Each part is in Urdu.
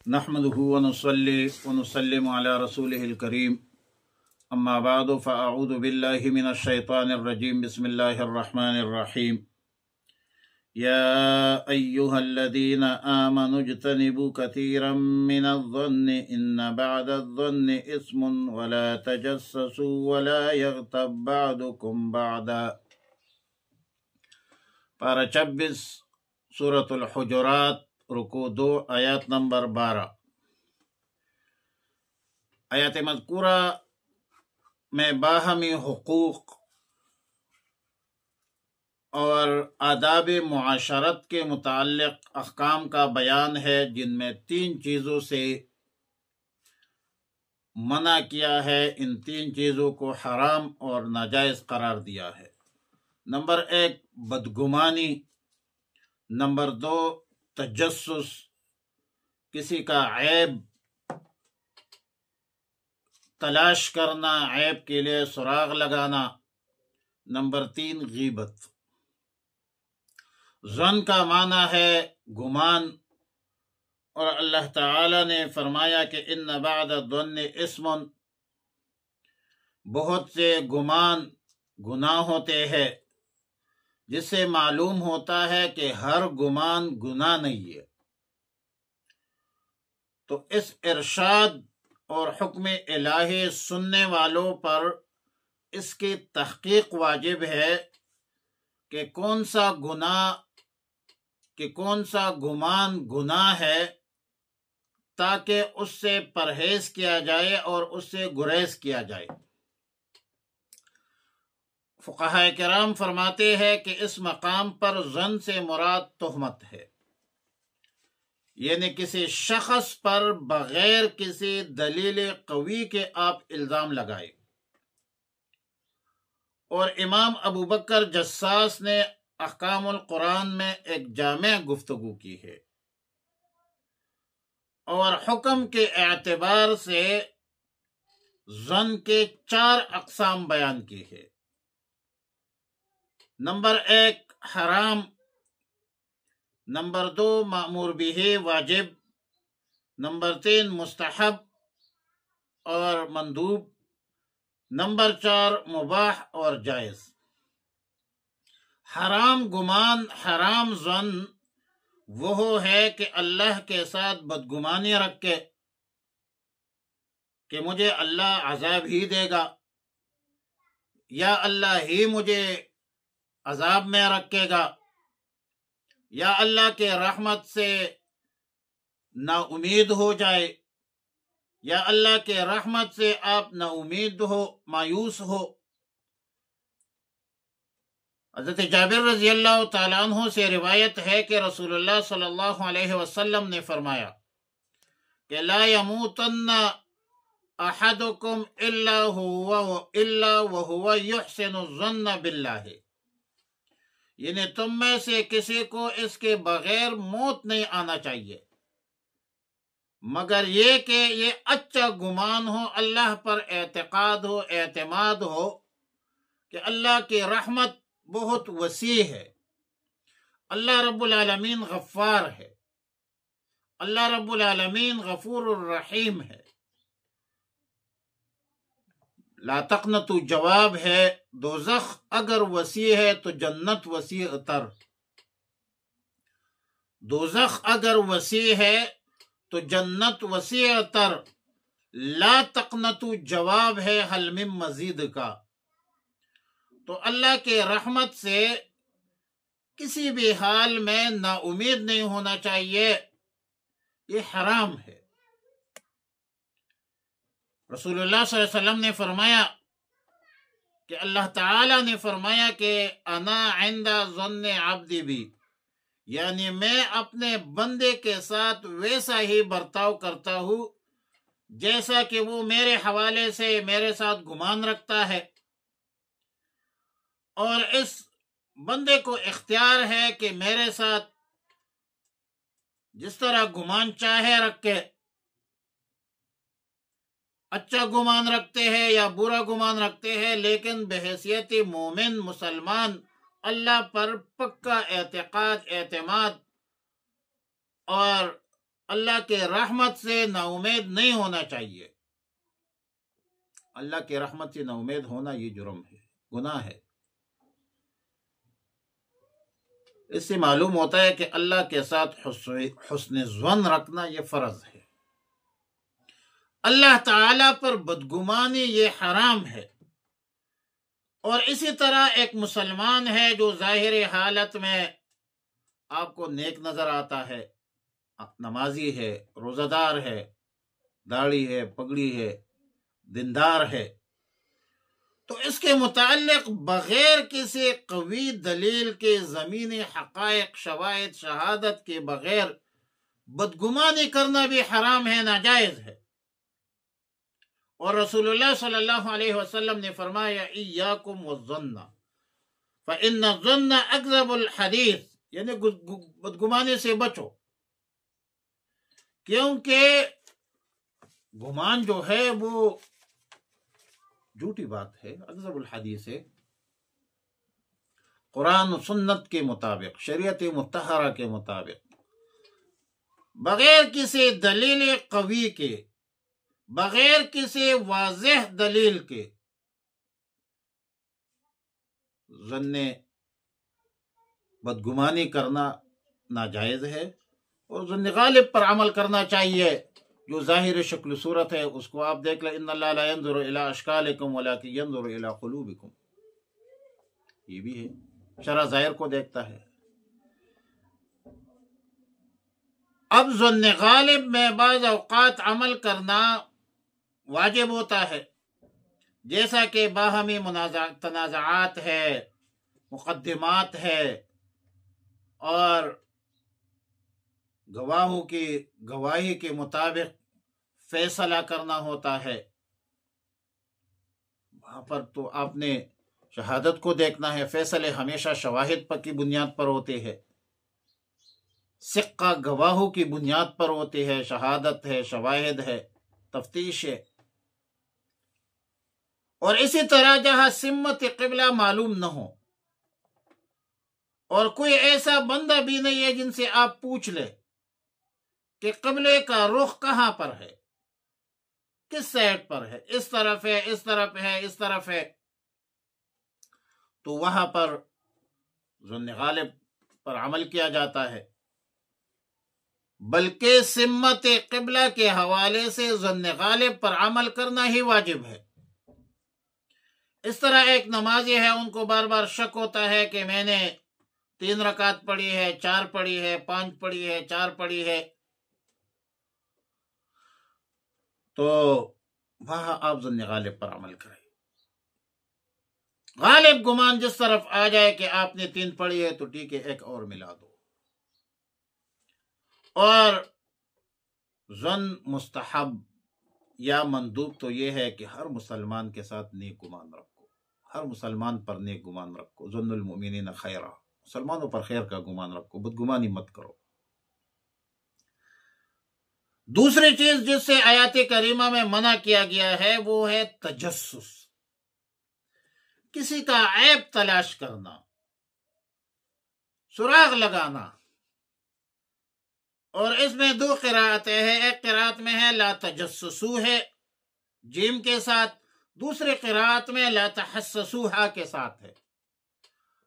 نحمده ونصلي ونسلم على رسوله الكريم اما بعد فاعوذ بالله من الشيطان الرجيم بسم الله الرحمن الرحيم يا ايها الذين آمنوا اجتنبوا كثيرا من الظن ان بعد الظن اثم ولا تجسسوا ولا يغتب بعضكم بعضا۔ پارہ 26 سورۃ الحجرات رکوع 2 آیات نمبر 12۔ آیات مذکورہ میں باہمی حقوق اور آداب معاشرت کے متعلق احکام کا بیان ہے، جن میں 3 چیزوں سے منع کیا ہے، ان 3 چیزوں کو حرام اور ناجائز قرار دیا ہے۔ نمبر 1 بدگمانی، نمبر 2 تجسس، کسی کا عیب تلاش کرنا، عیب کے لیے سراغ لگانا، نمبر 3 غیبت۔ ظن کا معنی ہے گمان، اور اللہ تعالی نے فرمایا کہ ان بعد الظن اثم، بہت سے گمان گناہ ہوتے ہیں، جس سے معلوم ہوتا ہے کہ ہر گمان گناہ نہیں ہے۔ تو اس ارشاد اور حکم الہی سننے والوں پر اس کی تحقیق واجب ہے کہ کون سا گمان گناہ ہے، تاکہ اس سے پرہیز کیا جائے اور اس سے گریز کیا جائے۔ فقہاء کرام فرماتے ہیں کہ اس مقام پر ظن سے مراد تہمت ہے، یعنی کسی شخص پر بغیر کسی دلیل قوی کے آپ الزام لگائے۔ اور امام ابو بکر جساس نے احکام القرآن میں ایک جامع گفتگو کی ہے، اور حکم کے اعتبار سے ظن کے 4 اقسام بیان کی ہے۔ نمبر 1 حرام، نمبر 2 مأمور بھی واجب، نمبر 3 مستحب اور مندوب، نمبر 4 مباح اور جائز۔ حرام گمان، حرام ظن وہ ہے کہ اللہ کے ساتھ بدگمانی رکھے کہ مجھے اللہ عذاب ہی دے گا، یا اللہ ہی مجھے عذاب میں رکھے گا، یا اللہ کے رحمت سے نا امید ہو جائے، یا اللہ کے رحمت سے آپ نا امید ہو، مایوس ہو۔ حضرت جابر رضی اللہ تعالیٰ عنہ سے روایت ہے کہ رسول اللہ صلی اللہ علیہ وسلم نے فرمایا کہ لا یموتن احدکم الا وهو یحسن الظن باللہ، یعنی تم میں سے کسی کو اس کے بغیر موت نہیں آنا چاہیے مگر یہ کہ یہ اچھا گمان ہو، اللہ پر اعتقاد ہو، اعتماد ہو کہ اللہ کی رحمت بہت وسیع ہے، اللہ رب العالمین غفار ہے، اللہ رب العالمین غفور الرحیم ہے۔ لا تقنطوا جواب ہے، دوزخ اگر وسیع ہے تو جنت وسیع تر، دوزخ اگر وسیع ہے تو جنت وسیع تر۔ لا تقنطوا جواب ہے حل من مزید کا۔ تو اللہ کے رحمت سے کسی بھی حال میں نا امید نہیں ہونا چاہیے، یہ حرام ہے۔ رسول اللہ صلی اللہ علیہ وسلم نے فرمایا کہ اللہ تعالی نے فرمایا کہ انا عند ظن عبدی بھی، یعنی میں اپنے بندے کے ساتھ ویسا ہی برتاؤ کرتا ہوں جیسا کہ وہ میرے حوالے سے میرے ساتھ گمان رکھتا ہے، اور اس بندے کو اختیار ہے کہ میرے ساتھ جس طرح گمان چاہے رکھے، اچھا گمان رکھتے ہیں یا برا گمان رکھتے ہیں، لیکن بحیثیت مومن مسلمان اللہ پر پکا اعتقاد، اعتماد اور اللہ کے رحمت سے نا امید نہیں ہونا چاہیے۔ اللہ کے رحمت سے نا امید ہونا یہ جرم ہے، گناہ ہے۔ اس سے معلوم ہوتا ہے کہ اللہ کے ساتھ حسن ظن رکھنا یہ فرض ہے۔ اللہ تعالی پر بدگمانی یہ حرام ہے۔ اور اسی طرح ایک مسلمان ہے جو ظاہری حالت میں آپ کو نیک نظر آتا ہے، نمازی ہے، روزہ دار ہے، داڑھی ہے، پگڑی ہے، دیندار ہے، تو اس کے متعلق بغیر کسی قوی دلیل کے، زمینی حقائق، شواہد، شہادت کے بغیر بدگمانی کرنا بھی حرام ہے، ناجائز ہے۔ اور رسول اللہ صلی اللہ علیہ وسلم نے فرمایا ایاکم والظن فإن الظن اکذب الحدیث، یعنی بدگمانی سے بچو، کیونکہ گمان جو ہے وہ جھوٹی بات ہے، اکذب الحدیث ہے۔ قرآن و سنت کے مطابق، شریعت مطہرہ کے مطابق، بغیر کسی دلیل قوی کے، بغیر کسی واضح دلیل کے ظن بدگمانی کرنا ناجائز ہے، اور ظن غالب پر عمل کرنا چاہیے۔ جو ظاہر شکل صورت ہے اس کو آپ دیکھ لیں، ان اللہ لا ينظر الى اشکالکم ولکن ينظر الى قلوبکم، یہ بھی ہے، شرع ظاہر کو دیکھتا ہے۔ اب ظن غالب میں بعض اوقات عمل کرنا واجب ہوتا ہے، جیسا کہ باہمی تنازعات ہے، مقدمات ہے، اور گواہوں کی گواہی کے مطابق فیصلہ کرنا ہوتا ہے۔ وہاں پر تو آپ نے شہادت کو دیکھنا ہے، فیصلے ہمیشہ شواہد پر کی بنیاد پر ہوتے ہیں، سکہ گواہوں کی بنیاد پر ہوتے ہیں، شہادت ہے، شواہد ہے، تفتیش ہے۔ اور اسی طرح جہاں سمت قبلہ معلوم نہ ہو، اور کوئی ایسا بندہ بھی نہیں ہے جن سے آپ پوچھ لیں کہ قبلے کا رخ کہاں پر ہے، کس سائڈ پر ہے، اس طرف ہے، اس طرف ہے، اس طرف ہے، تو وہاں پر ظن غالب پر عمل کیا جاتا ہے۔ بلکہ سمت قبلہ کے حوالے سے ظن غالب پر عمل کرنا ہی واجب ہے۔ اس طرح ایک نمازی ہے، ان کو بار بار شک ہوتا ہے کہ میں نے 3 رکعت پڑھی ہے، 4 پڑھی ہے، 5 پڑھی ہے، 4 پڑھی ہے، تو وہاں آپ ظن غالب پر عمل کریں۔ غالب گمان جس طرف آ جائے کہ آپ نے 3 پڑھی ہے تو ٹھیک ہے، ایک اور ملا دو۔ اور ظن مستحب یا مندوب تو یہ ہے کہ ہر مسلمان کے ساتھ نیک گمان رکھو، ہر مسلمان پر نیک گمان رکھو، ظن المؤمنین خیرا، مسلمانوں پر خیر کا گمان رکھو، بدگمانی مت کرو۔ دوسری چیز جس سے آیات کریمہ میں منع کیا گیا ہے وہ ہے تجسس، کسی کا عیب تلاش کرنا، سراغ لگانا۔ اور اس میں 2 قراءتیں ہیں، ایک قراءت میں ہے لا تجسسو ہے جیم کے ساتھ، دوسری قراءت میں لا تحسسوها کے ساتھ ہے۔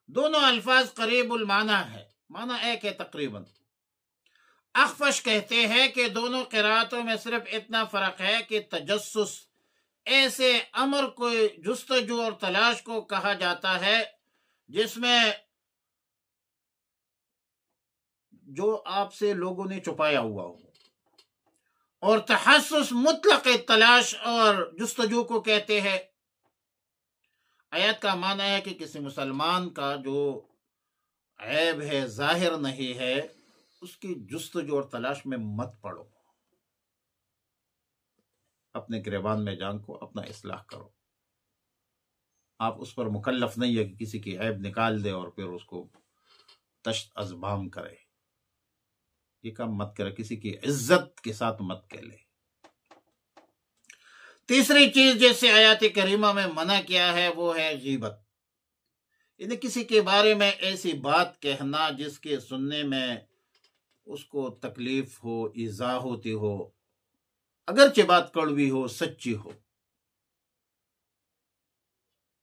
دونوں الفاظ قریب المعنی ہے، معنی ایک ہے تقریباً۔ اخفش کہتے ہیں کہ دونوں قراءتوں میں صرف اتنا فرق ہے کہ تجسس ایسے امر کو، جستجو اور تلاش کو کہا جاتا ہے جس میں جو آپ سے لوگوں نے چھپایا ہوا ہو، اور تحسس مطلق تلاش اور جستجو کو کہتے ہیں۔ آیت کا معنی ہے کہ کسی مسلمان کا جو عیب ہے، ظاہر نہیں ہے، اس کی جستجو اور تلاش میں مت پڑو، اپنے گریبان میں جان کو اپنا اصلاح کرو۔ آپ اس پر مکلف نہیں ہے کہ کسی کی عیب نکال دے اور پھر اس کو تشت ازبام کرے، یہ کام مت کرے، کسی کی عزت کے ساتھ مت کہلے۔ تیسری چیز جس سے آیات کریمہ میں منع کیا ہے وہ ہے غیبت، یعنی کسی کے بارے میں ایسی بات کہنا جس کے سننے میں اس کو تکلیف ہو، ایذا ہوتی ہو، اگرچہ بات کڑوی ہو، سچی ہو،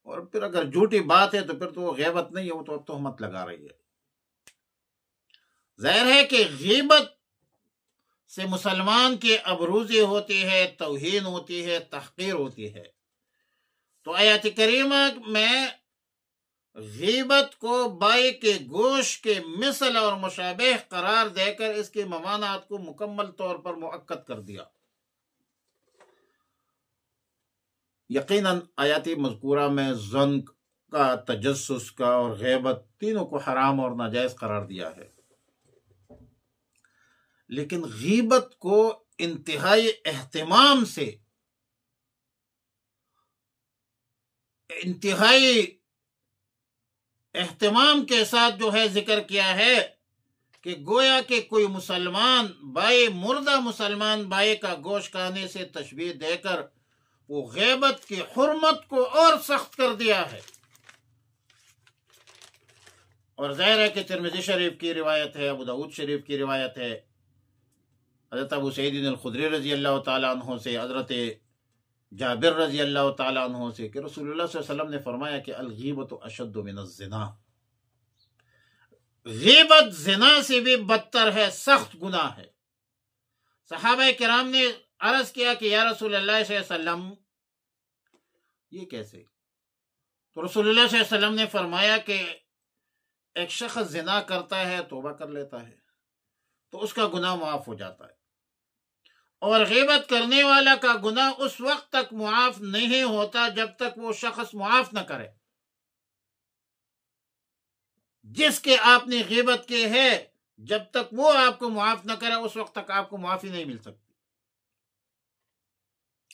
اور پھر اگر جھوٹی بات ہے تو پھر تو وہ غیبت نہیں ہے، وہ تو تہمت لگا رہی ہے۔ ظاہر ہے کہ غیبت سے مسلمان کی ابروزی ہوتی ہے، توہین ہوتی ہے، تحقیر ہوتی ہے۔ تو آیات کریمہ میں غیبت کو بائی کے گوشت کے مثل اور مشابہ قرار دے کر اس کے ممانعات کو مکمل طور پر مؤکد کر دیا۔ یقیناً آیات مذکورہ میں ظن کا، تجسس کا اور غیبت تینوں کو حرام اور ناجائز قرار دیا ہے، لیکن غیبت کو انتہائی اہتمام سے، انتہائی اہتمام کے ساتھ جو ہے ذکر کیا ہے کہ گویا کہ کوئی مسلمان بھائی، مردہ مسلمان بھائی کا گوشت کھانے سے تشبیہ دے کر وہ غیبت کی حرمت کو اور سخت کر دیا ہے۔ اور ظاہر ہے کہ ترمذی شریف کی روایت ہے، ابو داؤد شریف کی روایت ہے، حضرت ابو سعید الخدری رضی اللہ تعالیٰ عنہ سے، حضرت جابر رضی اللہ تعالیٰ عنہ سے، کہ رسول اللہ صلی اللہ علیہ وسلم نے فرمایا کہ الغیبت اشد من الزنا، غیبت زنا سے بھی بدتر ہے، سخت گناہ ہے۔ صحابہ کرام نے عرض کیا کہ یا رسول اللہ صلی اللہ علیہ وسلم یہ کیسے؟ تو رسول اللہ صلی اللہ علیہ وسلم نے فرمایا کہ ایک شخص زنا کرتا ہے، توبہ کر لیتا ہے تو اس کا گناہ معاف ہو جاتا ہے، اور غیبت کرنے والا کا گناہ اس وقت تک معاف نہیں ہوتا جب تک وہ شخص معاف نہ کرے جس کے آپ نے غیبت کی ہے۔ جب تک وہ آپ کو معاف نہ کرے اس وقت تک آپ کو معافی نہیں مل سکتی،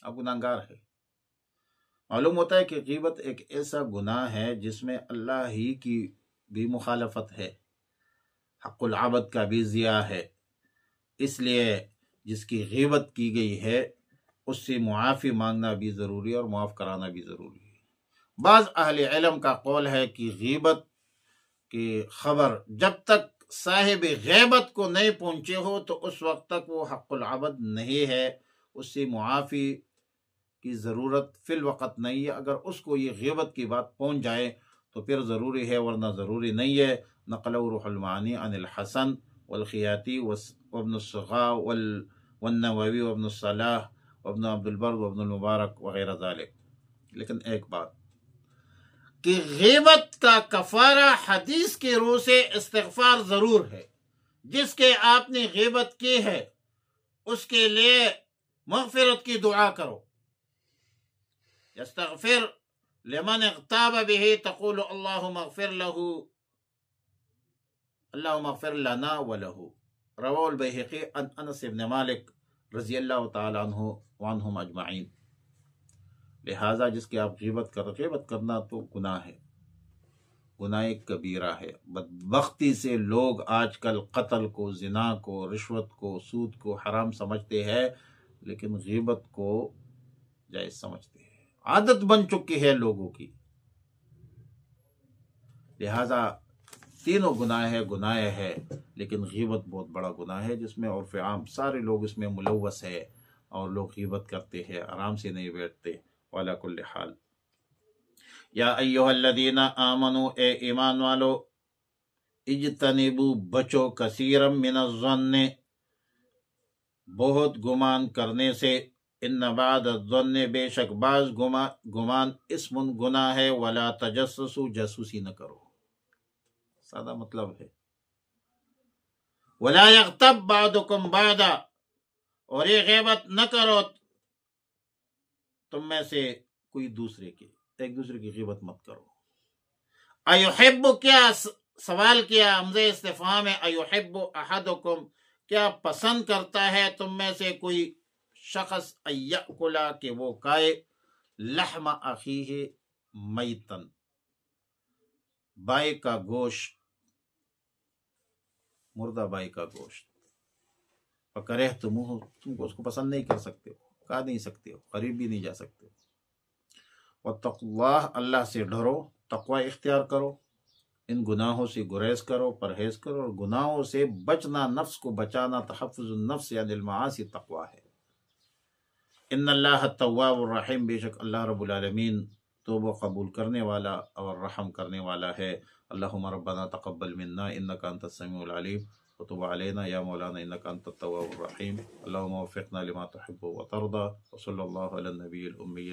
آپ گناہگار ہے۔ معلوم ہوتا ہے کہ غیبت ایک ایسا گناہ ہے جس میں اللہ ہی کی بھی مخالفت ہے، حق العبد کا بھی ضیاع ہے، اس لیے جس کی غیبت کی گئی ہے اس سے معافی مانگنا بھی ضروری ہے اور معاف کرانا بھی ضروری ہے۔ بعض اہل علم کا قول ہے کہ غیبت کی خبر جب تک صاحب غیبت کو نہیں پہنچے ہو تو اس وقت تک وہ حق العبد نہیں ہے، اس سے معافی کی ضرورت فی الوقت نہیں ہے۔ اگر اس کو یہ غیبت کی بات پہنچ جائے تو پھر ضروری ہے، ورنہ ضروری نہیں ہے۔ نقلہ روح المعانی عن الحسن والخیاتی وابن الصغاء والنووی وابن الصلاح وابن عبد البر وابن المبارک وغیرہ ذالک۔ لیکن ایک بات کہ غیبت کا کفارہ حدیث کی روح سے استغفار ضرور ہے۔ جس کے آپ نے غیبت کی ہے اس کے لیے مغفرت کی دعا کرو۔ یستغفر لمن اغتاب به تقول اللهم اغفر له، اللهم اغفر لنا وله، رواه البیہقی عن انس بن مالک رضی اللہ تعالی عنہ وعنہم اجمعین۔ لہٰذا جس کی آپ غیبت کرنا تو گناہ ہے، گناہ کبیرہ ہے۔ بدبختی سے لوگ آج کل قتل کو، زنا کو، رشوت کو، سود کو حرام سمجھتے ہیں، لیکن غیبت کو جائز سمجھتے ہیں، عادت بن چکی ہے لوگوں کی۔ لہٰذا تینوں گناہ ہے، لیکن غیبت بہت بڑا گناہ ہے جس میں عرف عام سارے لوگ اس میں ملوث ہے، اور لوگ غیبت کرتے ہیں، آرام سے نہیں بیٹھتے۔ وعلی کل حال، یا ایہا الذین آمنوا، اے ایمان والو، اجتنبوا، بچو، کثیرا من الظن، بہت گمان کرنے سے، ان بعد الظن، بے شک بعض گمان، اسم، گناہ ہے، ولا تجسسوا، جاسوسی نہ کرو، سادہ مطلب ہے۔ ولا یغتب بعضکم بعضا، اور یہ غیبت نہ کرو تم میں سے کوئی دوسرے کی، ایک دوسرے کی غیبت مت کرو۔ ایحب، کیا سوال کیا، حمزہ استفہام ہے، ایحب احدکم، کیا پسند کرتا ہے تم میں سے کوئی شخص، ایأکلا، کہ وہ کھائے، لحم اخیہ میتن، بھائی کا گوشت، مردہ بھائی کا گوشت، فکرہتموہ، تم کو اس کو پسند نہیں کر سکتے ہو، کھا نہیں سکتے ہو، قریب بھی نہیں جا سکتے ہو۔ واتقوا اللہ، اللہ سے ڈرو، تقوی اختیار کرو، ان گناہوں سے گریز کرو، پرہیز کرو، اور گناہوں سے بچنا، نفس کو بچانا، تحفظ النفس یعنی المعاصی تقوی ہے۔ ان اللہ التواب الرحیم، بے شک اللہ رب العالمین توبہ قبول کرنے والا اور رحم کرنے والا ہے۔ اللہم ربنا تقبل منا انک انت السمیع العلیم وتب علینا یا مولانا انک انت التواب الرحیم۔ اللہم وفقنا لما تحب وترضى، وصلی اللہ علی النبی الامی